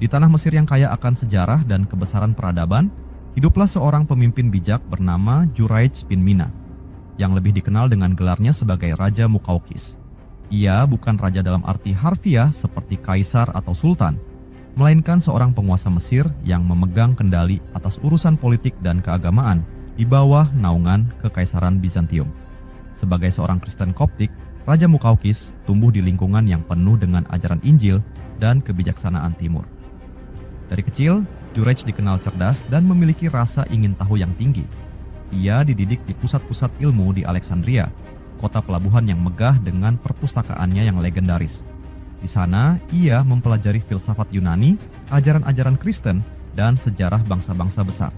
Di tanah Mesir yang kaya akan sejarah dan kebesaran peradaban, hiduplah seorang pemimpin bijak bernama Juraij bin Mina, yang lebih dikenal dengan gelarnya sebagai Raja Muqawqis. Ia bukan raja dalam arti harfiah seperti kaisar atau sultan, melainkan seorang penguasa Mesir yang memegang kendali atas urusan politik dan keagamaan di bawah naungan Kekaisaran Bizantium. Sebagai seorang Kristen Koptik, Raja Muqawqis tumbuh di lingkungan yang penuh dengan ajaran Injil dan kebijaksanaan Timur. Dari kecil, Juraij dikenal cerdas dan memiliki rasa ingin tahu yang tinggi. Ia dididik di pusat-pusat ilmu di Alexandria, kota pelabuhan yang megah dengan perpustakaannya yang legendaris. Di sana, ia mempelajari filsafat Yunani, ajaran-ajaran Kristen, dan sejarah bangsa-bangsa besar.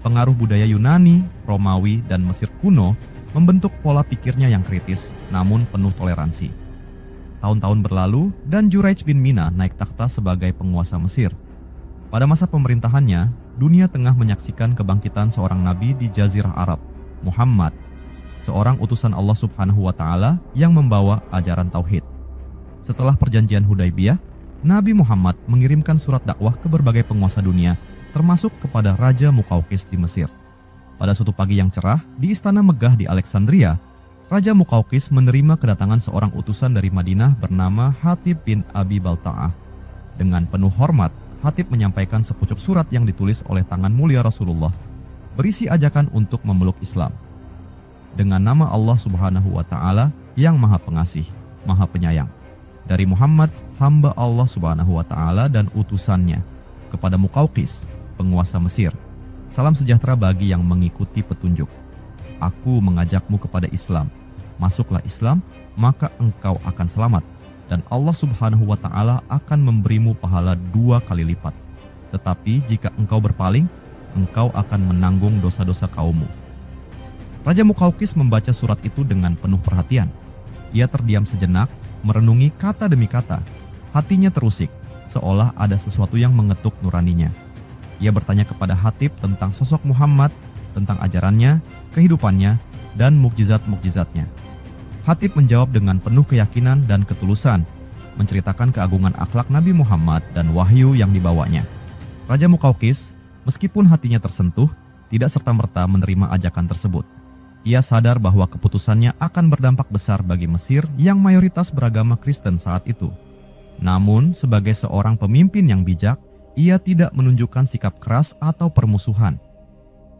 Pengaruh budaya Yunani, Romawi, dan Mesir kuno membentuk pola pikirnya yang kritis, namun penuh toleransi. Tahun-tahun berlalu, dan Juraij bin Mina naik takhta sebagai penguasa Mesir. Pada masa pemerintahannya, dunia tengah menyaksikan kebangkitan seorang nabi di Jazirah Arab, Muhammad, seorang utusan Allah Subhanahu wa Ta'ala yang membawa ajaran tauhid. Setelah perjanjian Hudaibiyah, Nabi Muhammad mengirimkan surat dakwah ke berbagai penguasa dunia, termasuk kepada Raja Muqawqis di Mesir. Pada suatu pagi yang cerah, di istana megah di Alexandria, Raja Muqawqis menerima kedatangan seorang utusan dari Madinah bernama Hatib bin Abi Balta'ah. Dengan penuh hormat, Hatib menyampaikan sepucuk surat yang ditulis oleh tangan mulia Rasulullah, berisi ajakan untuk memeluk Islam. Dengan nama Allah Subhanahu wa Ta'ala yang Maha Pengasih, Maha Penyayang. Dari Muhammad, hamba Allah Subhanahu wa Ta'ala dan utusannya, kepada Muqawqis, penguasa Mesir. Salam sejahtera bagi yang mengikuti petunjuk. Aku mengajakmu kepada Islam. Masuklah Islam, maka engkau akan selamat. Dan Allah Subhanahu wa Ta'ala akan memberimu pahala 2 kali lipat. Tetapi jika engkau berpaling, engkau akan menanggung dosa-dosa kaummu. Raja Muqawqis membaca surat itu dengan penuh perhatian. Ia terdiam sejenak, merenungi kata demi kata. Hatinya terusik, seolah ada sesuatu yang mengetuk nuraninya. Ia bertanya kepada Hatib tentang sosok Muhammad, tentang ajarannya, kehidupannya, dan mukjizat-mukjizatnya. Hatib menjawab dengan penuh keyakinan dan ketulusan, menceritakan keagungan akhlak Nabi Muhammad dan wahyu yang dibawanya. Raja Muqawqis, meskipun hatinya tersentuh, tidak serta-merta menerima ajakan tersebut. Ia sadar bahwa keputusannya akan berdampak besar bagi Mesir yang mayoritas beragama Kristen saat itu. Namun, sebagai seorang pemimpin yang bijak, ia tidak menunjukkan sikap keras atau permusuhan.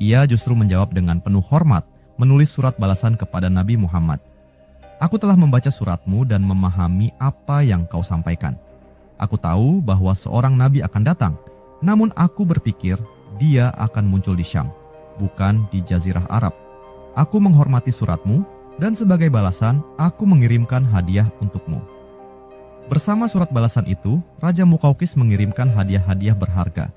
Ia justru menjawab dengan penuh hormat, menulis surat balasan kepada Nabi Muhammad. Aku telah membaca suratmu dan memahami apa yang kau sampaikan. Aku tahu bahwa seorang nabi akan datang, namun aku berpikir dia akan muncul di Syam, bukan di Jazirah Arab. Aku menghormati suratmu, dan sebagai balasan, aku mengirimkan hadiah untukmu. Bersama surat balasan itu, Raja Muqawqis mengirimkan hadiah-hadiah berharga.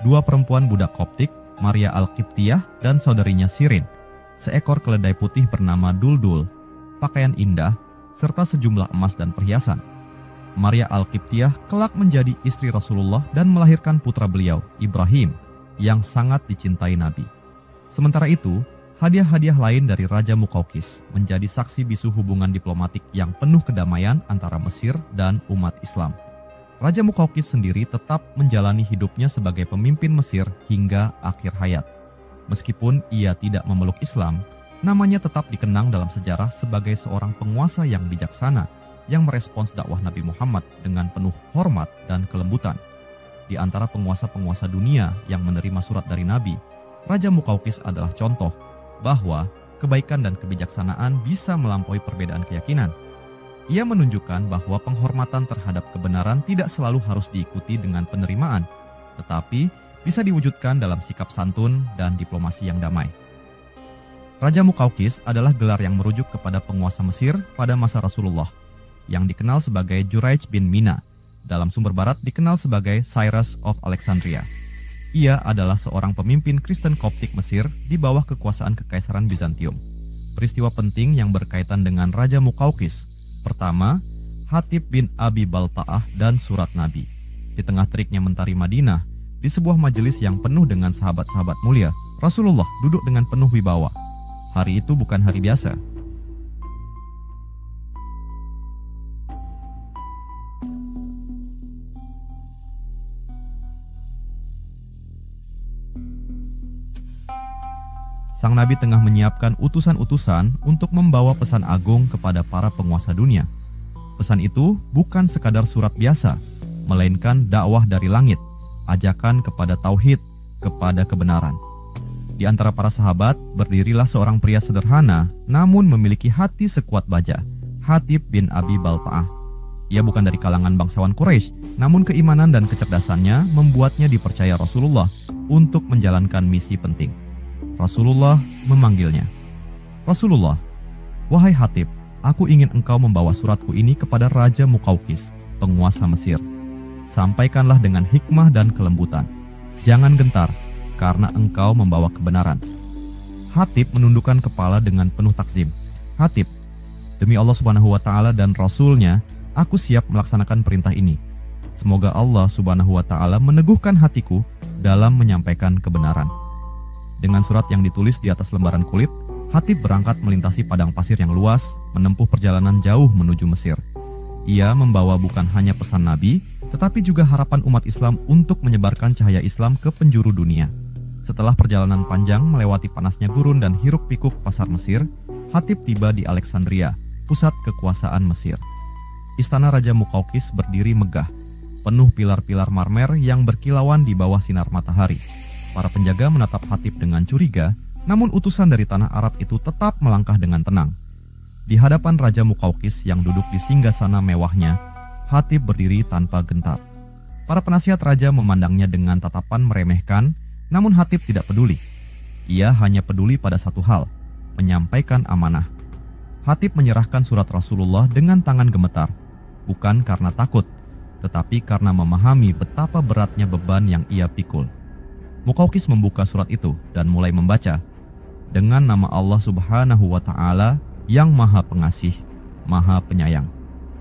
2 perempuan budak Koptik, Maria Al-Qibtiyah dan saudarinya Sirin, seekor keledai putih bernama Duldul, pakaian indah, serta sejumlah emas dan perhiasan. Maria Al-Qibtiyah kelak menjadi istri Rasulullah dan melahirkan putra beliau, Ibrahim, yang sangat dicintai Nabi. Sementara itu, hadiah-hadiah lain dari Raja Muqawqis menjadi saksi bisu hubungan diplomatik yang penuh kedamaian antara Mesir dan umat Islam. Raja Muqawqis sendiri tetap menjalani hidupnya sebagai pemimpin Mesir hingga akhir hayat. Meskipun ia tidak memeluk Islam, namanya tetap dikenang dalam sejarah sebagai seorang penguasa yang bijaksana yang merespons dakwah Nabi Muhammad dengan penuh hormat dan kelembutan. Di antara penguasa-penguasa dunia yang menerima surat dari Nabi, Raja Muqawqis adalah contoh bahwa kebaikan dan kebijaksanaan bisa melampaui perbedaan keyakinan. Ia menunjukkan bahwa penghormatan terhadap kebenaran tidak selalu harus diikuti dengan penerimaan, tetapi bisa diwujudkan dalam sikap santun dan diplomasi yang damai. Raja Muqawqis adalah gelar yang merujuk kepada penguasa Mesir pada masa Rasulullah, yang dikenal sebagai Juraij bin Mina, dalam sumber barat dikenal sebagai Cyrus of Alexandria. Ia adalah seorang pemimpin Kristen Koptik Mesir di bawah kekuasaan Kekaisaran Bizantium. Peristiwa penting yang berkaitan dengan Raja Muqawqis. Pertama, Hatib bin Abi Balta'ah dan surat Nabi. Di tengah teriknya mentari Madinah, di sebuah majelis yang penuh dengan sahabat-sahabat mulia, Rasulullah duduk dengan penuh wibawa. Hari itu bukan hari biasa. Sang Nabi tengah menyiapkan utusan-utusan untuk membawa pesan agung kepada para penguasa dunia. Pesan itu bukan sekadar surat biasa, melainkan dakwah dari langit, ajakan kepada tauhid, kepada kebenaran. Di antara para sahabat, berdirilah seorang pria sederhana, namun memiliki hati sekuat baja, Hatib bin Abi Balta'ah. Ia bukan dari kalangan bangsawan Quraisy, namun keimanan dan kecerdasannya membuatnya dipercaya Rasulullah untuk menjalankan misi penting. Rasulullah memanggilnya. Rasulullah, wahai Hatib, aku ingin engkau membawa suratku ini kepada Raja Muqawqis, penguasa Mesir. Sampaikanlah dengan hikmah dan kelembutan. Jangan gentar, karena engkau membawa kebenaran. Hatib menundukkan kepala dengan penuh takzim. Hatib, demi Allah Subhanahu wa Ta'ala dan Rasul-Nya, aku siap melaksanakan perintah ini. Semoga Allah Subhanahu wa Ta'ala meneguhkan hatiku dalam menyampaikan kebenaran. Dengan surat yang ditulis di atas lembaran kulit, Hatib berangkat melintasi padang pasir yang luas, menempuh perjalanan jauh menuju Mesir. Ia membawa bukan hanya pesan Nabi, tetapi juga harapan umat Islam untuk menyebarkan cahaya Islam ke penjuru dunia. Setelah perjalanan panjang melewati panasnya gurun dan hiruk-pikuk pasar Mesir, Hatib tiba di Alexandria, pusat kekuasaan Mesir. Istana Raja Muqawqis berdiri megah, penuh pilar-pilar marmer yang berkilauan di bawah sinar matahari. Para penjaga menatap Hatib dengan curiga, namun utusan dari tanah Arab itu tetap melangkah dengan tenang. Di hadapan Raja Muqawqis yang duduk di singgasana mewahnya, Hatib berdiri tanpa gentar. Para penasihat raja memandangnya dengan tatapan meremehkan, namun Hatib tidak peduli. Ia hanya peduli pada satu hal, menyampaikan amanah. Hatib menyerahkan surat Rasulullah dengan tangan gemetar, bukan karena takut, tetapi karena memahami betapa beratnya beban yang ia pikul. Muqawqis membuka surat itu dan mulai membaca. Dengan nama Allah Subhanahu wa Ta'ala yang Maha Pengasih, Maha Penyayang.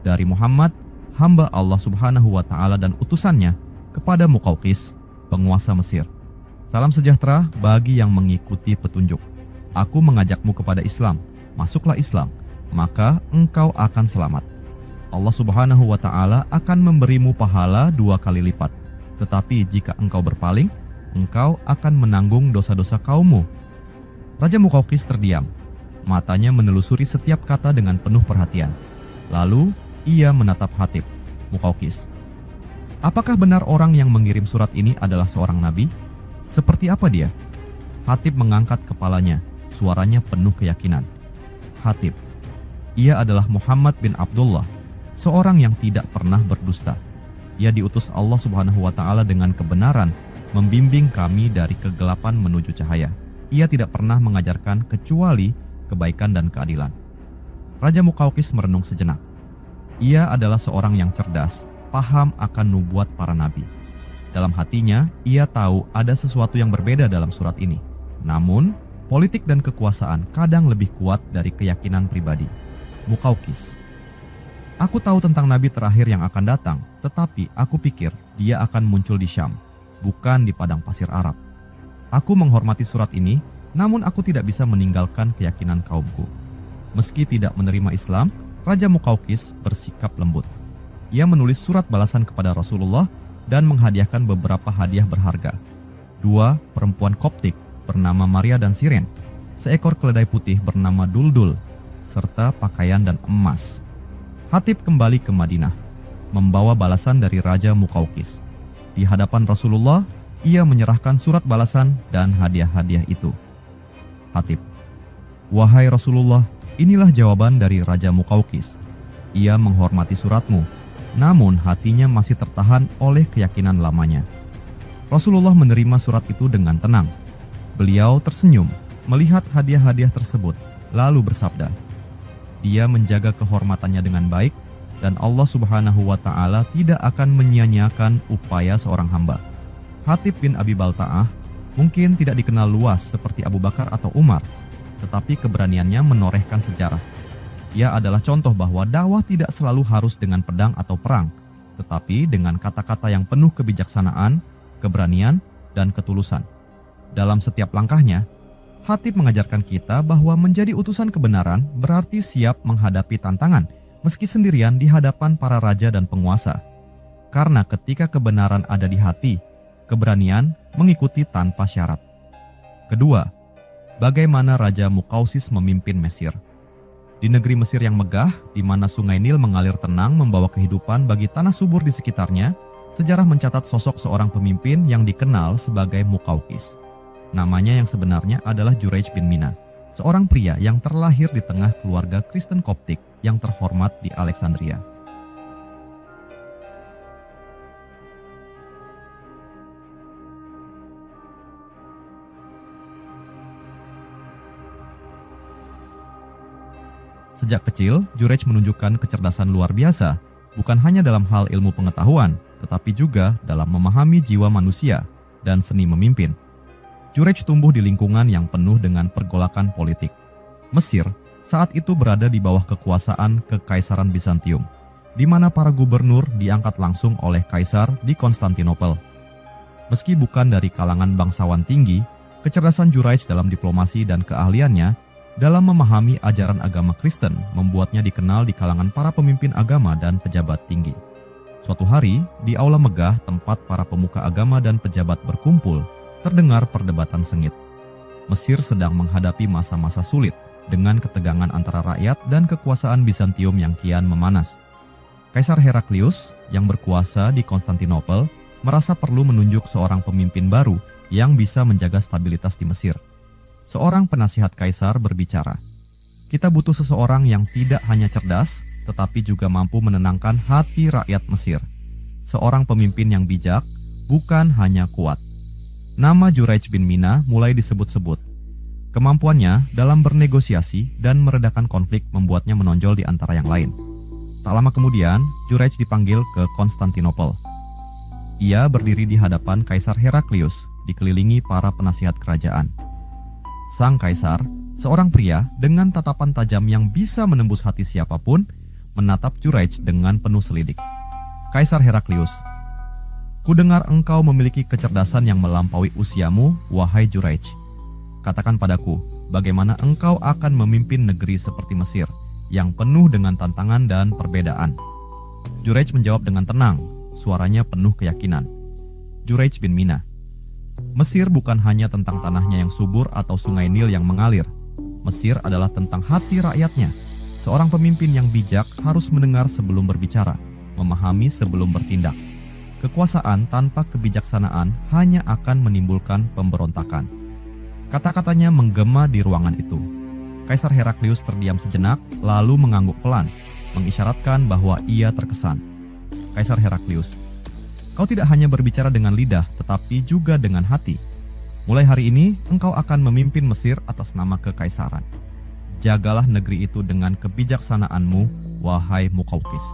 Dari Muhammad, hamba Allah Subhanahu wa Ta'ala dan utusannya, kepada Muqawqis, penguasa Mesir. Salam sejahtera bagi yang mengikuti petunjuk. Aku mengajakmu kepada Islam. Masuklah Islam, maka engkau akan selamat. Allah Subhanahu wa Ta'ala akan memberimu pahala 2 kali lipat. Tetapi jika engkau berpaling, engkau akan menanggung dosa-dosa kaummu. Raja Muqawqis terdiam. Matanya menelusuri setiap kata dengan penuh perhatian. Lalu ia menatap Hatib. Muqawqis, apakah benar orang yang mengirim surat ini adalah seorang nabi? Seperti apa dia? Hatib mengangkat kepalanya. Suaranya penuh keyakinan. Hatib, ia adalah Muhammad bin Abdullah, seorang yang tidak pernah berdusta. Ia diutus Allah Subhanahu wa Ta'ala dengan kebenaran, membimbing kami dari kegelapan menuju cahaya. Ia tidak pernah mengajarkan kecuali kebaikan dan keadilan. Raja Muqawqis merenung sejenak. Ia adalah seorang yang cerdas, paham akan nubuat para nabi. Dalam hatinya, ia tahu ada sesuatu yang berbeda dalam surat ini. Namun, politik dan kekuasaan kadang lebih kuat dari keyakinan pribadi. Muqawqis, aku tahu tentang nabi terakhir yang akan datang, tetapi aku pikir dia akan muncul di Syam, bukan di padang pasir Arab. Aku menghormati surat ini, namun aku tidak bisa meninggalkan keyakinan kaumku. Meski tidak menerima Islam, Raja Muqawqis bersikap lembut. Ia menulis surat balasan kepada Rasulullah dan menghadiahkan beberapa hadiah berharga. 2 perempuan Koptik bernama Maria dan Siren, seekor keledai putih bernama Duldul, serta pakaian dan emas. Hatib kembali ke Madinah, membawa balasan dari Raja Muqawqis. Di hadapan Rasulullah, ia menyerahkan surat balasan dan hadiah-hadiah itu. Hatib, wahai Rasulullah, inilah jawaban dari Raja Muqawqis. Ia menghormati suratmu, namun hatinya masih tertahan oleh keyakinan lamanya. Rasulullah menerima surat itu dengan tenang. Beliau tersenyum melihat hadiah-hadiah tersebut, lalu bersabda, dia menjaga kehormatannya dengan baik, dan Allah Subhanahu wa Ta'ala tidak akan menyia-nyiakan upaya seorang hamba. Hatib bin Abi Balta'ah mungkin tidak dikenal luas seperti Abu Bakar atau Umar, tetapi keberaniannya menorehkan sejarah. Ia adalah contoh bahwa dakwah tidak selalu harus dengan pedang atau perang, tetapi dengan kata-kata yang penuh kebijaksanaan, keberanian, dan ketulusan. Dalam setiap langkahnya, Hatib mengajarkan kita bahwa menjadi utusan kebenaran berarti siap menghadapi tantangan, meski sendirian di hadapan para raja dan penguasa. Karena ketika kebenaran ada di hati, keberanian mengikuti tanpa syarat. Kedua, bagaimana Raja Muqawqis memimpin Mesir. Di negeri Mesir yang megah, di mana sungai Nil mengalir tenang membawa kehidupan bagi tanah subur di sekitarnya, sejarah mencatat sosok seorang pemimpin yang dikenal sebagai Muqawqis. Namanya yang sebenarnya adalah Juraij bin Mina, seorang pria yang terlahir di tengah keluarga Kristen Koptik yang terhormat di Alexandria. Sejak kecil, Juraij menunjukkan kecerdasan luar biasa, bukan hanya dalam hal ilmu pengetahuan, tetapi juga dalam memahami jiwa manusia dan seni memimpin. Juraij tumbuh di lingkungan yang penuh dengan pergolakan politik. Mesir saat itu berada di bawah kekuasaan Kekaisaran Bizantium, di mana para gubernur diangkat langsung oleh kaisar di Konstantinopel. Meski bukan dari kalangan bangsawan tinggi, kecerdasan Juraij dalam diplomasi dan keahliannya dalam memahami ajaran agama Kristen membuatnya dikenal di kalangan para pemimpin agama dan pejabat tinggi. Suatu hari, di aula megah tempat para pemuka agama dan pejabat berkumpul, terdengar perdebatan sengit. Mesir sedang menghadapi masa-masa sulit dengan ketegangan antara rakyat dan kekuasaan Bizantium yang kian memanas. Kaisar Heraklius yang berkuasa di Konstantinopel merasa perlu menunjuk seorang pemimpin baru yang bisa menjaga stabilitas di Mesir. Seorang penasihat kaisar berbicara, "Kita butuh seseorang yang tidak hanya cerdas, tetapi juga mampu menenangkan hati rakyat Mesir. Seorang pemimpin yang bijak, bukan hanya kuat." Nama Juraij bin Mina mulai disebut-sebut. Kemampuannya dalam bernegosiasi dan meredakan konflik membuatnya menonjol di antara yang lain. Tak lama kemudian, Juraij dipanggil ke Konstantinopel. Ia berdiri di hadapan Kaisar Heraklius, dikelilingi para penasihat kerajaan. Sang kaisar, seorang pria dengan tatapan tajam yang bisa menembus hati siapapun, menatap Juraij dengan penuh selidik. "Kaisar Heraklius, kudengar engkau memiliki kecerdasan yang melampaui usiamu, wahai Juraij. Katakan padaku, bagaimana engkau akan memimpin negeri seperti Mesir, yang penuh dengan tantangan dan perbedaan?" Juraij menjawab dengan tenang, suaranya penuh keyakinan. Juraij bin Mina, "Mesir bukan hanya tentang tanahnya yang subur atau sungai Nil yang mengalir. Mesir adalah tentang hati rakyatnya. Seorang pemimpin yang bijak harus mendengar sebelum berbicara, memahami sebelum bertindak. Kekuasaan tanpa kebijaksanaan hanya akan menimbulkan pemberontakan." Kata-katanya menggema di ruangan itu. Kaisar Heraklius terdiam sejenak, lalu mengangguk pelan, mengisyaratkan bahwa ia terkesan. "Kaisar Heraklius, kau tidak hanya berbicara dengan lidah, tetapi juga dengan hati. Mulai hari ini, engkau akan memimpin Mesir atas nama kekaisaran. Jagalah negeri itu dengan kebijaksanaanmu, wahai Muqawqis."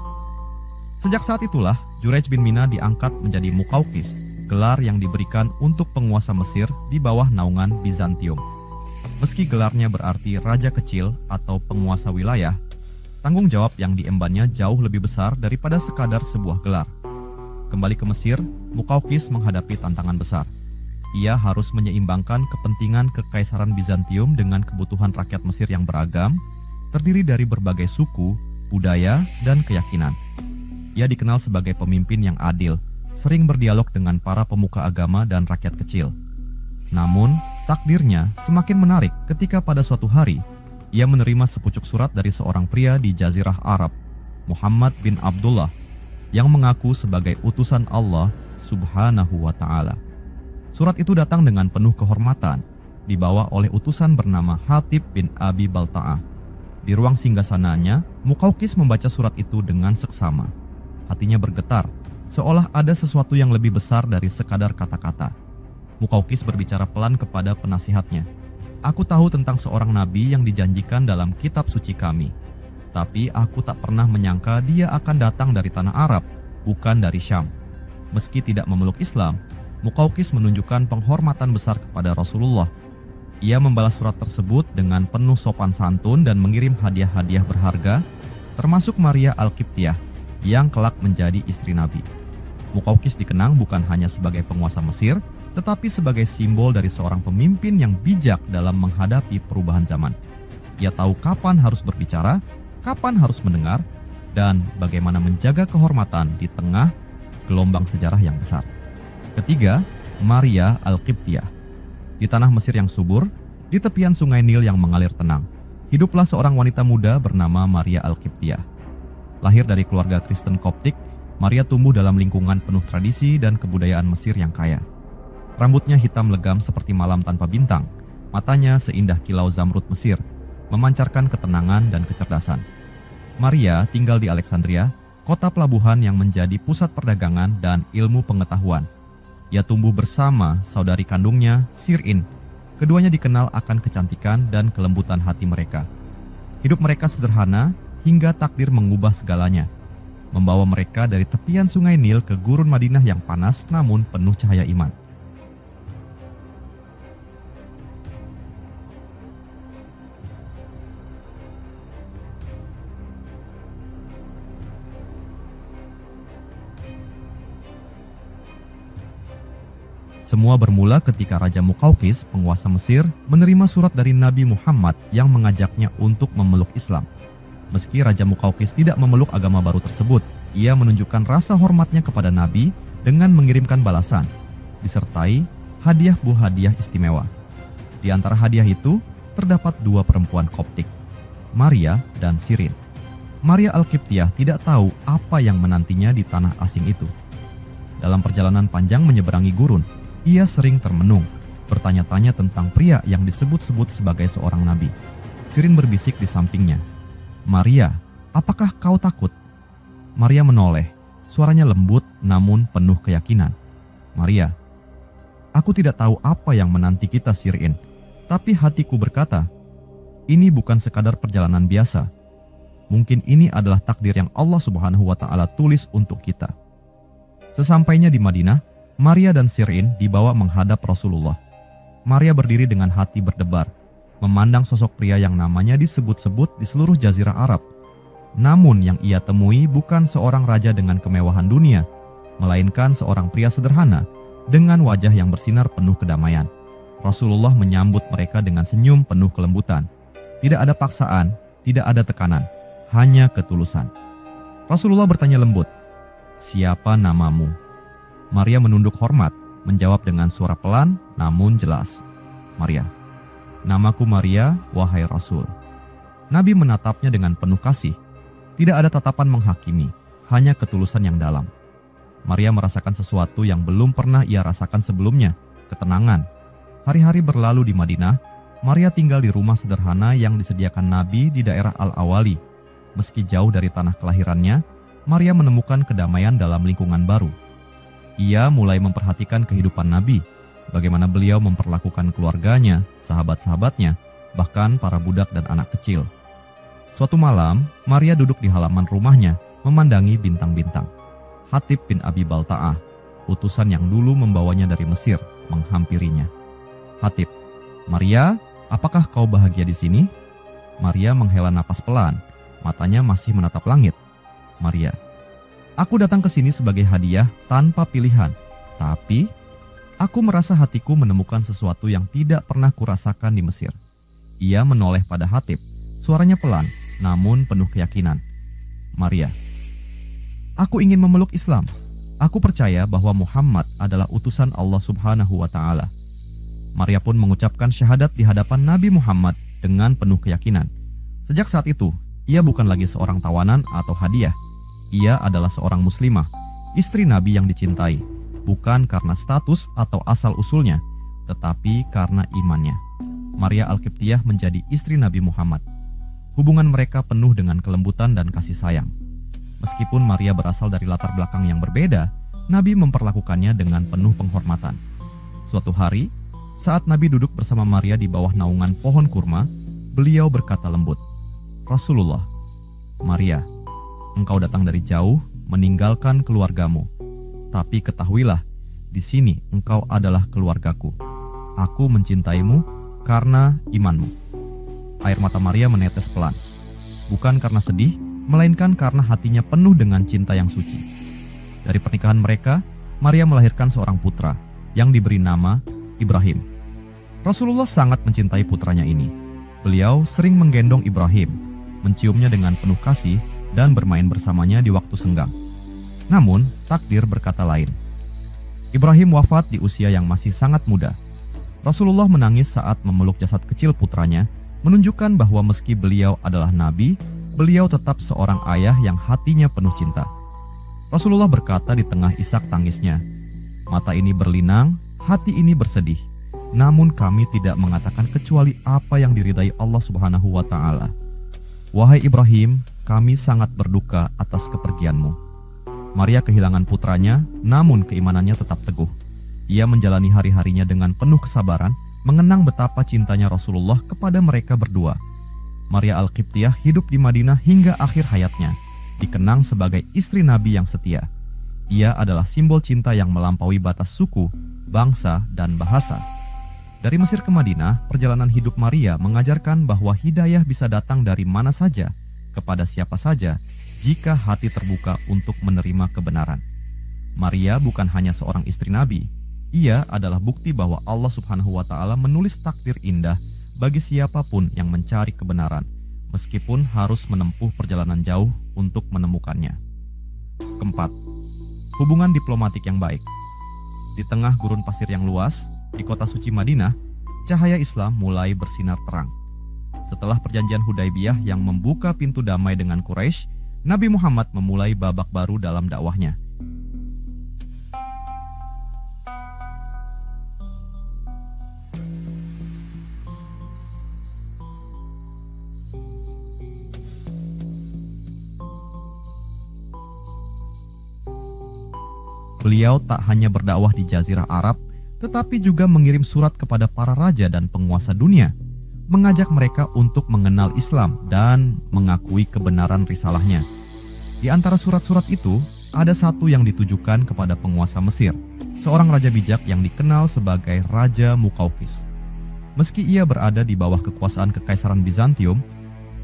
Sejak saat itulah, Juraij bin Mina diangkat menjadi Muqawqis, gelar yang diberikan untuk penguasa Mesir di bawah naungan Bizantium. Meski gelarnya berarti raja kecil atau penguasa wilayah, tanggung jawab yang diembannya jauh lebih besar daripada sekadar sebuah gelar. Kembali ke Mesir, Muqawqis menghadapi tantangan besar. Ia harus menyeimbangkan kepentingan Kekaisaran Bizantium dengan kebutuhan rakyat Mesir yang beragam, terdiri dari berbagai suku, budaya, dan keyakinan. Ia dikenal sebagai pemimpin yang adil, sering berdialog dengan para pemuka agama dan rakyat kecil. Namun, takdirnya semakin menarik ketika pada suatu hari, ia menerima sepucuk surat dari seorang pria di Jazirah Arab, Muhammad bin Abdullah, yang mengaku sebagai utusan Allah Subhanahu wa Ta'ala. Surat itu datang dengan penuh kehormatan, dibawa oleh utusan bernama Hatib bin Abi Balta'ah. Di ruang singgasananya, Muqawqis membaca surat itu dengan seksama. Hatinya bergetar, seolah ada sesuatu yang lebih besar dari sekadar kata-kata. Muqawqis berbicara pelan kepada penasihatnya. "Aku tahu tentang seorang nabi yang dijanjikan dalam kitab suci kami. Tapi aku tak pernah menyangka dia akan datang dari tanah Arab, bukan dari Syam." Meski tidak memeluk Islam, Muqawqis menunjukkan penghormatan besar kepada Rasulullah. Ia membalas surat tersebut dengan penuh sopan santun dan mengirim hadiah-hadiah berharga, termasuk Maria Al-Qibtiyah, yang kelak menjadi istri Nabi. Muqawqis dikenang bukan hanya sebagai penguasa Mesir, tetapi sebagai simbol dari seorang pemimpin yang bijak dalam menghadapi perubahan zaman. Ia tahu kapan harus berbicara, kapan harus mendengar, dan bagaimana menjaga kehormatan di tengah gelombang sejarah yang besar. Ketiga, Maria Al-Qibtiyah. Di tanah Mesir yang subur, Di tepian sungai Nil yang mengalir tenang, hiduplah seorang wanita muda bernama Maria Al-Qibtiyah. Lahir dari keluarga Kristen Koptik, Maria tumbuh dalam lingkungan penuh tradisi dan kebudayaan Mesir yang kaya. Rambutnya hitam legam seperti malam tanpa bintang, matanya seindah kilau zamrud Mesir, memancarkan ketenangan dan kecerdasan. Maria tinggal di Alexandria, kota pelabuhan yang menjadi pusat perdagangan dan ilmu pengetahuan. Ia tumbuh bersama saudari kandungnya, Sirin. Keduanya dikenal akan kecantikan dan kelembutan hati mereka. Hidup mereka sederhana hingga takdir mengubah segalanya, membawa mereka dari tepian sungai Nil ke gurun Madinah yang panas namun penuh cahaya iman. Semua bermula ketika Raja Muqawqis, penguasa Mesir, menerima surat dari Nabi Muhammad yang mengajaknya untuk memeluk Islam. Meski Raja Muqawqis tidak memeluk agama baru tersebut, ia menunjukkan rasa hormatnya kepada Nabi dengan mengirimkan balasan, disertai hadiah buah hadiah istimewa. Di antara hadiah itu, terdapat dua perempuan Koptik, Maria dan Sirin. Maria Al-Qibtiyah tidak tahu apa yang menantinya di tanah asing itu. Dalam perjalanan panjang menyeberangi gurun, ia sering termenung, bertanya-tanya tentang pria yang disebut-sebut sebagai seorang nabi. Sirin berbisik di sampingnya, "Maria, apakah kau takut?" Maria menoleh, suaranya lembut namun penuh keyakinan. "Maria, aku tidak tahu apa yang menanti kita, Sirin, tapi hatiku berkata, ini bukan sekadar perjalanan biasa. Mungkin ini adalah takdir yang Allah Subhanahu wa Ta'ala tulis untuk kita." Sesampainya di Madinah, Maria dan Sirin dibawa menghadap Rasulullah. Maria berdiri dengan hati berdebar, memandang sosok pria yang namanya disebut-sebut di seluruh jazirah Arab. Namun yang ia temui bukan seorang raja dengan kemewahan dunia, melainkan seorang pria sederhana dengan wajah yang bersinar penuh kedamaian. Rasulullah menyambut mereka dengan senyum penuh kelembutan. Tidak ada paksaan, tidak ada tekanan, hanya ketulusan. Rasulullah bertanya lembut, "Siapa namamu?" Maria menunduk hormat, menjawab dengan suara pelan namun jelas, "Maria." "Namaku Maria, wahai Rasul." Nabi menatapnya dengan penuh kasih. Tidak ada tatapan menghakimi, hanya ketulusan yang dalam. Maria merasakan sesuatu yang belum pernah ia rasakan sebelumnya, ketenangan. Hari-hari berlalu di Madinah, Maria tinggal di rumah sederhana yang disediakan Nabi di daerah Al-Awali. Meski jauh dari tanah kelahirannya, Maria menemukan kedamaian dalam lingkungan baru. Ia mulai memperhatikan kehidupan Nabi, bagaimana beliau memperlakukan keluarganya, sahabat-sahabatnya, bahkan para budak dan anak kecil. Suatu malam, Maria duduk di halaman rumahnya, memandangi bintang-bintang. Hatib bin Abi Balta'ah, utusan yang dulu membawanya dari Mesir, menghampirinya. "Hatib, Maria, apakah kau bahagia di sini?" Maria menghela napas pelan, matanya masih menatap langit. "Maria, aku datang ke sini sebagai hadiah tanpa pilihan, tapi aku merasa hatiku menemukan sesuatu yang tidak pernah kurasakan di Mesir." Ia menoleh pada Hatib, suaranya pelan namun penuh keyakinan. "Maria, aku ingin memeluk Islam. Aku percaya bahwa Muhammad adalah utusan Allah Subhanahu wa Ta'ala." Maria pun mengucapkan syahadat di hadapan Nabi Muhammad dengan penuh keyakinan. Sejak saat itu, ia bukan lagi seorang tawanan atau hadiah. Ia adalah seorang muslimah, istri Nabi yang dicintai, bukan karena status atau asal-usulnya, tetapi karena imannya. Maria Al-Qibtiyah menjadi istri Nabi Muhammad. Hubungan mereka penuh dengan kelembutan dan kasih sayang. Meskipun Maria berasal dari latar belakang yang berbeda, Nabi memperlakukannya dengan penuh penghormatan. Suatu hari, saat Nabi duduk bersama Maria di bawah naungan pohon kurma, beliau berkata lembut, "Rasulullah, Maria, engkau datang dari jauh, meninggalkan keluargamu. Tapi ketahuilah, di sini engkau adalah keluargaku. Aku mencintaimu karena imanmu." Air mata Maria menetes pelan, bukan karena sedih, melainkan karena hatinya penuh dengan cinta yang suci. Dari pernikahan mereka, Maria melahirkan seorang putra yang diberi nama Ibrahim. Rasulullah sangat mencintai putranya ini. Beliau sering menggendong Ibrahim, menciumnya dengan penuh kasih dan bermain bersamanya di waktu senggang. Namun, takdir berkata lain. Ibrahim wafat di usia yang masih sangat muda. Rasulullah menangis saat memeluk jasad kecil putranya, menunjukkan bahwa meski beliau adalah nabi, beliau tetap seorang ayah yang hatinya penuh cinta. Rasulullah berkata di tengah isak tangisnya, "Mata ini berlinang, hati ini bersedih. Namun kami tidak mengatakan kecuali apa yang diridai Allah Subhanahu wa Ta'ala. Wahai Ibrahim, kami sangat berduka atas kepergianmu." Maria kehilangan putranya, namun keimanannya tetap teguh. Ia menjalani hari-harinya dengan penuh kesabaran, mengenang betapa cintanya Rasulullah kepada mereka berdua. Maria Al-Qibtiyah hidup di Madinah hingga akhir hayatnya, dikenang sebagai istri Nabi yang setia. Ia adalah simbol cinta yang melampaui batas suku, bangsa, dan bahasa. Dari Mesir ke Madinah, perjalanan hidup Maria mengajarkan bahwa hidayah bisa datang dari mana saja, kepada siapa saja, jika hati terbuka untuk menerima kebenaran. Maria bukan hanya seorang istri Nabi, ia adalah bukti bahwa Allah Subhanahu wa Ta'ala menulis takdir indah bagi siapapun yang mencari kebenaran, meskipun harus menempuh perjalanan jauh untuk menemukannya. Keempat, hubungan diplomatik yang baik. Di tengah gurun pasir yang luas, di kota suci Madinah, cahaya Islam mulai bersinar terang. Setelah perjanjian Hudaybiyah yang membuka pintu damai dengan Quraisy, Nabi Muhammad memulai babak baru dalam dakwahnya. Beliau tak hanya berdakwah di Jazirah Arab, tetapi juga mengirim surat kepada para raja dan penguasa dunia, mengajak mereka untuk mengenal Islam dan mengakui kebenaran risalahnya. Di antara surat-surat itu, ada satu yang ditujukan kepada penguasa Mesir, seorang raja bijak yang dikenal sebagai Raja Muqawqis. Meski ia berada di bawah kekuasaan Kekaisaran Bizantium,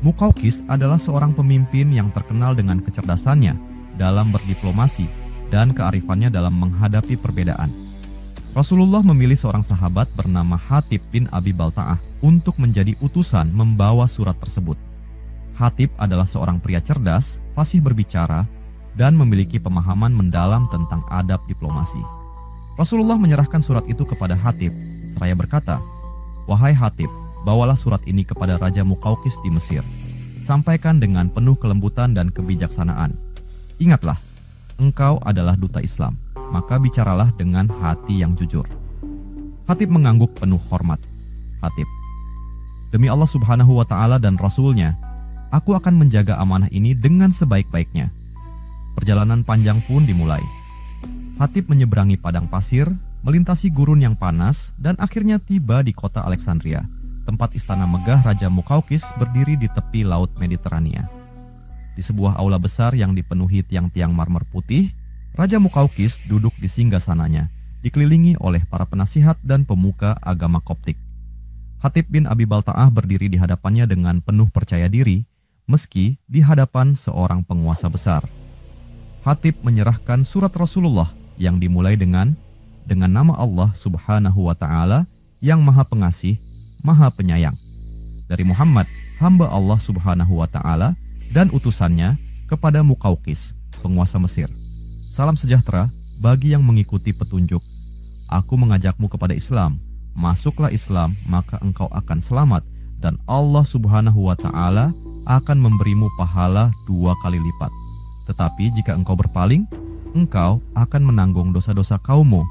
Muqawqis adalah seorang pemimpin yang terkenal dengan kecerdasannya dalam berdiplomasi dan kearifannya dalam menghadapi perbedaan. Rasulullah memilih seorang sahabat bernama Hatib bin Abi Balta'ah untuk menjadi utusan membawa surat tersebut. Hatib adalah seorang pria cerdas, fasih berbicara, dan memiliki pemahaman mendalam tentang adab diplomasi. Rasulullah menyerahkan surat itu kepada Hatib, seraya berkata, "Wahai Hatib, bawalah surat ini kepada Raja Muqawqis di Mesir. Sampaikan dengan penuh kelembutan dan kebijaksanaan. Ingatlah, engkau adalah duta Islam, maka bicaralah dengan hati yang jujur." Hatib mengangguk penuh hormat. Hatib, "Demi Allah Subhanahu wa Ta'ala dan Rasul-Nya, aku akan menjaga amanah ini dengan sebaik-baiknya." Perjalanan panjang pun dimulai. Hatib menyeberangi padang pasir, melintasi gurun yang panas, dan akhirnya tiba di kota Alexandria, tempat istana megah Raja Muqawqis berdiri di tepi Laut Mediterania. Di sebuah aula besar yang dipenuhi tiang-tiang marmer putih, Raja Muqawqis duduk di singgasananya, dikelilingi oleh para penasihat dan pemuka agama Koptik. Hatib bin Abi Balta'ah berdiri di hadapannya dengan penuh percaya diri, meski di hadapan seorang penguasa besar. Hatib menyerahkan surat Rasulullah yang dimulai dengan nama Allah Subhanahu wa Ta'ala yang Maha Pengasih, Maha Penyayang. Dari Muhammad, hamba Allah Subhanahu wa Ta'ala dan utusannya kepada Muqawqis, penguasa Mesir. Salam sejahtera bagi yang mengikuti petunjuk. Aku mengajakmu kepada Islam. Masuklah Islam, maka engkau akan selamat, dan Allah Subhanahu wa Ta'ala akan memberimu pahala 2 kali lipat. Tetapi jika engkau berpaling, engkau akan menanggung dosa-dosa kaummu.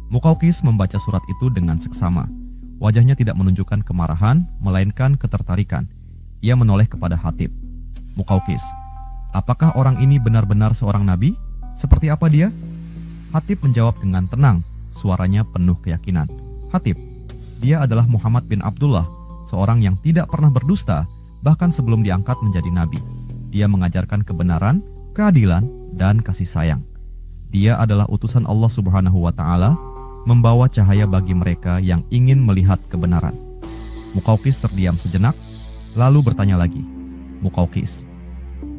Muqawqis membaca surat itu dengan seksama. Wajahnya tidak menunjukkan kemarahan, melainkan ketertarikan. Ia menoleh kepada Hatib. "Muqawqis, apakah orang ini benar-benar seorang nabi? Seperti apa dia?" Hatib menjawab dengan tenang, suaranya penuh keyakinan. "Hatib, dia adalah Muhammad bin Abdullah, seorang yang tidak pernah berdusta, bahkan sebelum diangkat menjadi nabi. Dia mengajarkan kebenaran, keadilan, dan kasih sayang. Dia adalah utusan Allah Subhanahu wa Ta'ala, membawa cahaya bagi mereka yang ingin melihat kebenaran." Muqawqis terdiam sejenak, lalu bertanya lagi, "Muqawqis,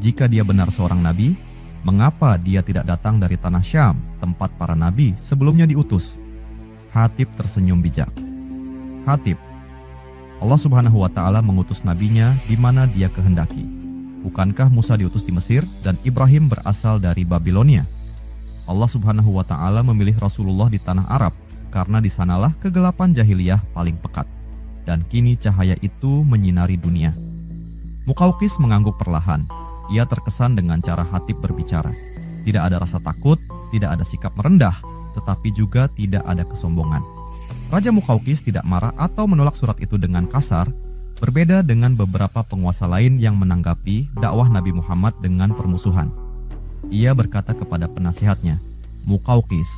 jika dia benar seorang nabi, mengapa dia tidak datang dari tanah Syam, tempat para nabi sebelumnya diutus?" Hatib tersenyum bijak. "Hatib, Allah Subhanahu wa Ta'ala mengutus nabinya di mana dia kehendaki. Bukankah Musa diutus di Mesir dan Ibrahim berasal dari Babilonia? Allah Subhanahu wa Ta'ala memilih Rasulullah di tanah Arab karena di sanalah kegelapan jahiliyah paling pekat, dan kini cahaya itu menyinari dunia. Muqawqis mengangguk perlahan. Ia terkesan dengan cara Hatib berbicara. Tidak ada rasa takut, tidak ada sikap merendah, tetapi juga tidak ada kesombongan. Raja Muqawqis tidak marah atau menolak surat itu dengan kasar, berbeda dengan beberapa penguasa lain yang menanggapi dakwah Nabi Muhammad dengan permusuhan. Ia berkata kepada penasihatnya, "Muqawqis,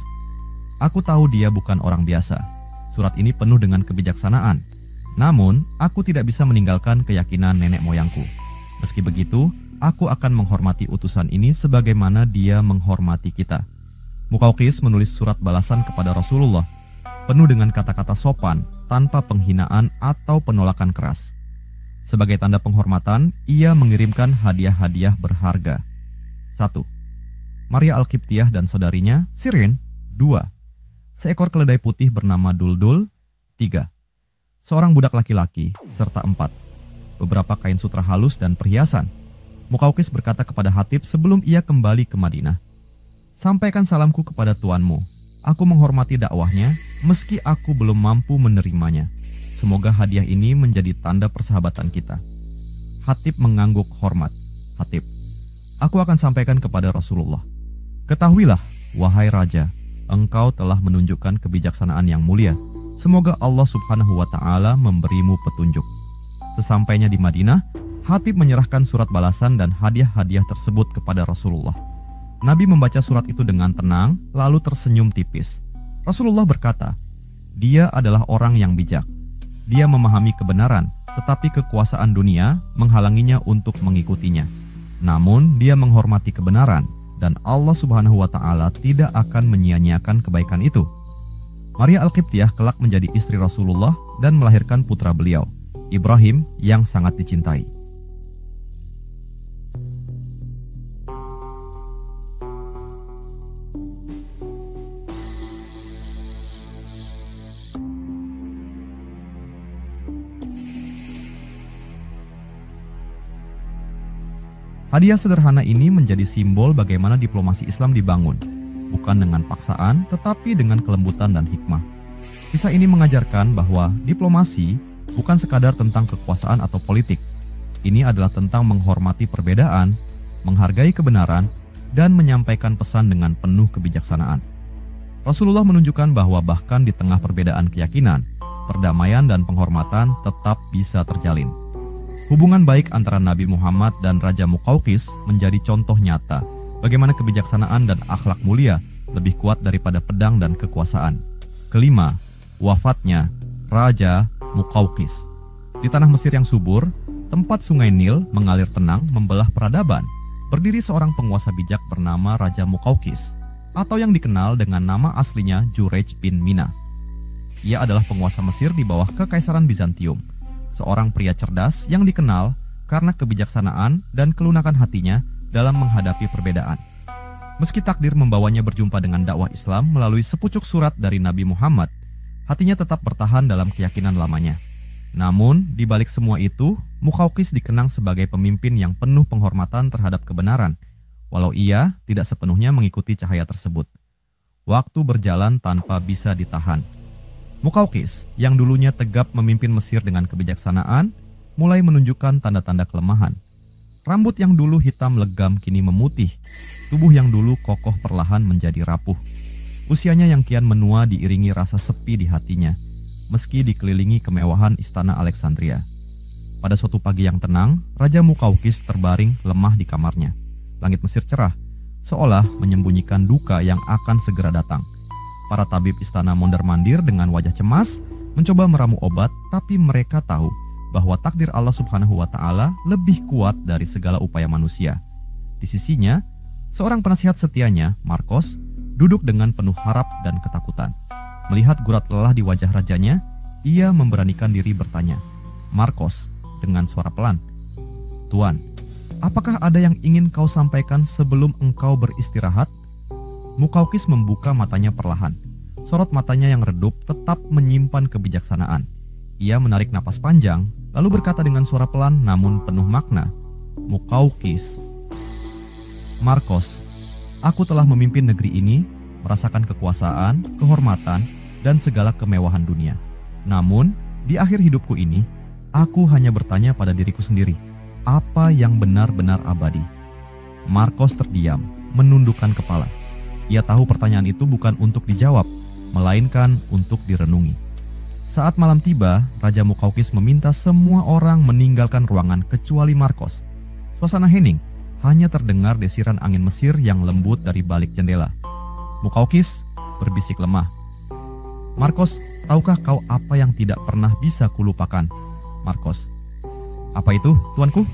aku tahu dia bukan orang biasa. Surat ini penuh dengan kebijaksanaan. Namun, aku tidak bisa meninggalkan keyakinan nenek moyangku. Meski begitu, aku akan menghormati utusan ini sebagaimana dia menghormati kita." Muqawqis menulis surat balasan kepada Rasulullah, penuh dengan kata-kata sopan, tanpa penghinaan atau penolakan keras. Sebagai tanda penghormatan, ia mengirimkan hadiah-hadiah berharga. 1. Maria Al-Qibtiyah dan saudarinya, Sirin. 2. Seekor keledai putih bernama Duldul. 3. Seorang budak laki-laki, serta 4. Beberapa kain sutra halus dan perhiasan. Muqawqis berkata kepada Hatib sebelum ia kembali ke Madinah, "Sampaikan salamku kepada tuanmu. Aku menghormati dakwahnya, meski aku belum mampu menerimanya. Semoga hadiah ini menjadi tanda persahabatan kita." Hatib mengangguk hormat. "Hatib, aku akan sampaikan kepada Rasulullah. Ketahuilah, wahai raja, engkau telah menunjukkan kebijaksanaan yang mulia. Semoga Allah Subhanahu wa Ta'ala memberimu petunjuk." Sesampainya di Madinah, Hatib menyerahkan surat balasan dan hadiah-hadiah tersebut kepada Rasulullah. Nabi membaca surat itu dengan tenang, lalu tersenyum tipis. Rasulullah berkata, "Dia adalah orang yang bijak. Dia memahami kebenaran, tetapi kekuasaan dunia menghalanginya untuk mengikutinya. Namun, dia menghormati kebenaran, dan Allah Subhanahu wa Ta'ala tidak akan menyia-nyiakan kebaikan itu." Maria Al-Qibtiyah kelak menjadi istri Rasulullah dan melahirkan putra beliau, Ibrahim, yang sangat dicintai. Hadiah sederhana ini menjadi simbol bagaimana diplomasi Islam dibangun, bukan dengan paksaan, tetapi dengan kelembutan dan hikmah. Kisah ini mengajarkan bahwa diplomasi bukan sekadar tentang kekuasaan atau politik. Ini adalah tentang menghormati perbedaan, menghargai kebenaran, dan menyampaikan pesan dengan penuh kebijaksanaan. Rasulullah menunjukkan bahwa bahkan di tengah perbedaan keyakinan, perdamaian dan penghormatan tetap bisa terjalin. Hubungan baik antara Nabi Muhammad dan Raja Muqawqis menjadi contoh nyata bagaimana kebijaksanaan dan akhlak mulia lebih kuat daripada pedang dan kekuasaan. Kelima, wafatnya Raja Muqawqis. Di tanah Mesir yang subur, tempat sungai Nil mengalir tenang membelah peradaban, berdiri seorang penguasa bijak bernama Raja Muqawqis, atau yang dikenal dengan nama aslinya Juraij bin Mina. Ia adalah penguasa Mesir di bawah Kekaisaran Bizantium, seorang pria cerdas yang dikenal karena kebijaksanaan dan kelunakan hatinya dalam menghadapi perbedaan. Meski takdir membawanya berjumpa dengan dakwah Islam melalui sepucuk surat dari Nabi Muhammad, hatinya tetap bertahan dalam keyakinan lamanya. Namun, di balik semua itu, Muqawqis dikenang sebagai pemimpin yang penuh penghormatan terhadap kebenaran, walau ia tidak sepenuhnya mengikuti cahaya tersebut. Waktu berjalan tanpa bisa ditahan. Muqawqis, yang dulunya tegap memimpin Mesir dengan kebijaksanaan, mulai menunjukkan tanda-tanda kelemahan. Rambut yang dulu hitam legam kini memutih, tubuh yang dulu kokoh perlahan menjadi rapuh. Usianya yang kian menua diiringi rasa sepi di hatinya, meski dikelilingi kemewahan istana Alexandria. Pada suatu pagi yang tenang, Raja Muqawqis terbaring lemah di kamarnya. Langit Mesir cerah, seolah menyembunyikan duka yang akan segera datang. Para tabib istana mondar-mandir dengan wajah cemas mencoba meramu obat, tapi mereka tahu bahwa takdir Allah Subhanahu wa Ta'ala lebih kuat dari segala upaya manusia. Di sisinya, seorang penasihat setianya, Markos, duduk dengan penuh harap dan ketakutan. Melihat gurat lelah di wajah rajanya, ia memberanikan diri bertanya, "Markos," dengan suara pelan, "Tuan, apakah ada yang ingin kau sampaikan sebelum engkau beristirahat?" Muqawqis membuka matanya perlahan. Sorot matanya yang redup tetap menyimpan kebijaksanaan. Ia menarik napas panjang, lalu berkata dengan suara pelan namun penuh makna, "Muqawqis, Markos, aku telah memimpin negeri ini, merasakan kekuasaan, kehormatan, dan segala kemewahan dunia. Namun, di akhir hidupku ini, aku hanya bertanya pada diriku sendiri, apa yang benar-benar abadi? Markos terdiam, menundukkan kepala. Ia tahu pertanyaan itu bukan untuk dijawab, melainkan untuk direnungi. Saat malam tiba, Raja Mukaukis meminta semua orang meninggalkan ruangan kecuali Markos. Suasana hening, hanya terdengar desiran angin Mesir yang lembut dari balik jendela. Mukaukis berbisik lemah. Markos, tahukah kau apa yang tidak pernah bisa kulupakan? Markos, apa itu, tuanku?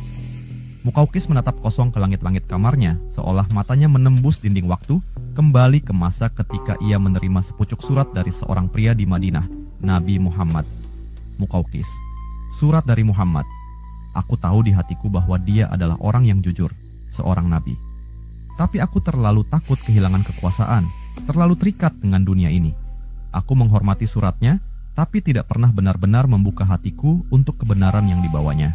Mukaukis menatap kosong ke langit-langit kamarnya, seolah matanya menembus dinding waktu, kembali ke masa ketika ia menerima sepucuk surat dari seorang pria di Madinah, Nabi Muhammad. Mukaukis, surat dari Muhammad. Aku tahu di hatiku bahwa dia adalah orang yang jujur, seorang nabi. Tapi aku terlalu takut kehilangan kekuasaan, terlalu terikat dengan dunia ini. Aku menghormati suratnya, tapi tidak pernah benar-benar membuka hatiku untuk kebenaran yang dibawanya.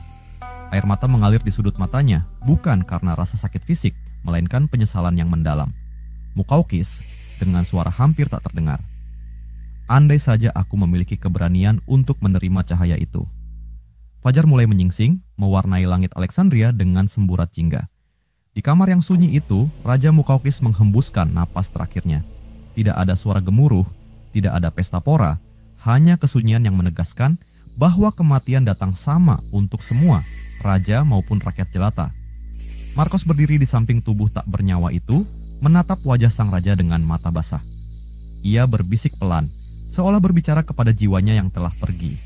Air mata mengalir di sudut matanya, bukan karena rasa sakit fisik, melainkan penyesalan yang mendalam. Mukaukis dengan suara hampir tak terdengar. Andai saja aku memiliki keberanian untuk menerima cahaya itu. Fajar mulai menyingsing, mewarnai langit Alexandria dengan semburat jingga. Di kamar yang sunyi itu, Raja Mukaukis menghembuskan napas terakhirnya. Tidak ada suara gemuruh, tidak ada pesta pora, hanya kesunyian yang menegaskan bahwa kematian datang sama untuk semua, raja maupun rakyat jelata. Markos berdiri di samping tubuh tak bernyawa itu, menatap wajah sang raja dengan mata basah. Ia berbisik pelan, seolah berbicara kepada jiwanya yang telah pergi.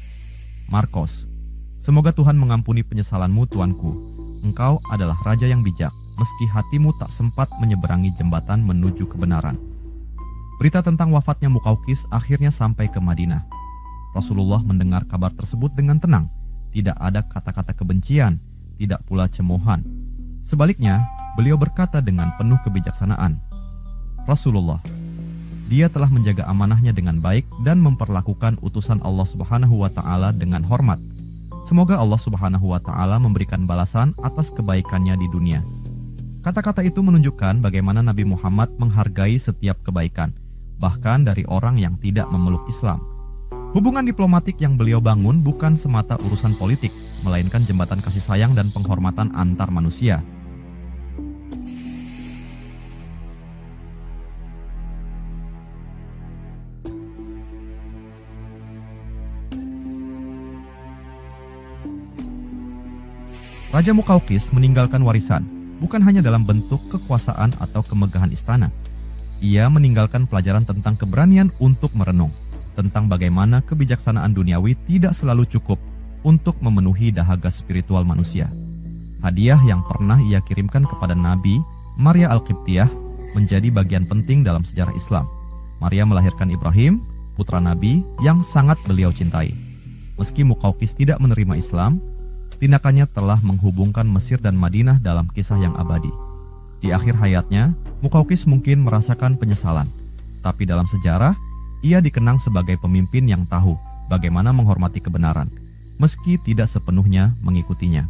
Markos, semoga Tuhan mengampuni penyesalanmu, tuanku. Engkau adalah raja yang bijak, meski hatimu tak sempat menyeberangi jembatan menuju kebenaran. Berita tentang wafatnya Mukaukis akhirnya sampai ke Madinah. Rasulullah mendengar kabar tersebut dengan tenang. Tidak ada kata-kata kebencian, tidak pula cemoohan. Sebaliknya, beliau berkata dengan penuh kebijaksanaan, Rasulullah, dia telah menjaga amanahnya dengan baik dan memperlakukan utusan Allah Subhanahu wa Ta'ala dengan hormat. Semoga Allah Subhanahu wa Ta'ala memberikan balasan atas kebaikannya di dunia. Kata-kata itu menunjukkan bagaimana Nabi Muhammad menghargai setiap kebaikan, bahkan dari orang yang tidak memeluk Islam. Hubungan diplomatik yang beliau bangun bukan semata urusan politik, melainkan jembatan kasih sayang dan penghormatan antar manusia. Raja Mukaukis meninggalkan warisan, bukan hanya dalam bentuk kekuasaan atau kemegahan istana. Ia meninggalkan pelajaran tentang keberanian untuk merenung, tentang bagaimana kebijaksanaan duniawi tidak selalu cukup untuk memenuhi dahaga spiritual manusia. Hadiah yang pernah ia kirimkan kepada Nabi, Maria Al-Qibtiyah, menjadi bagian penting dalam sejarah Islam. Maria melahirkan Ibrahim, putra Nabi yang sangat beliau cintai. Meski Mukaukis tidak menerima Islam, tindakannya telah menghubungkan Mesir dan Madinah dalam kisah yang abadi. Di akhir hayatnya, Mukaukis mungkin merasakan penyesalan, tapi dalam sejarah, ia dikenang sebagai pemimpin yang tahu bagaimana menghormati kebenaran, meski tidak sepenuhnya mengikutinya.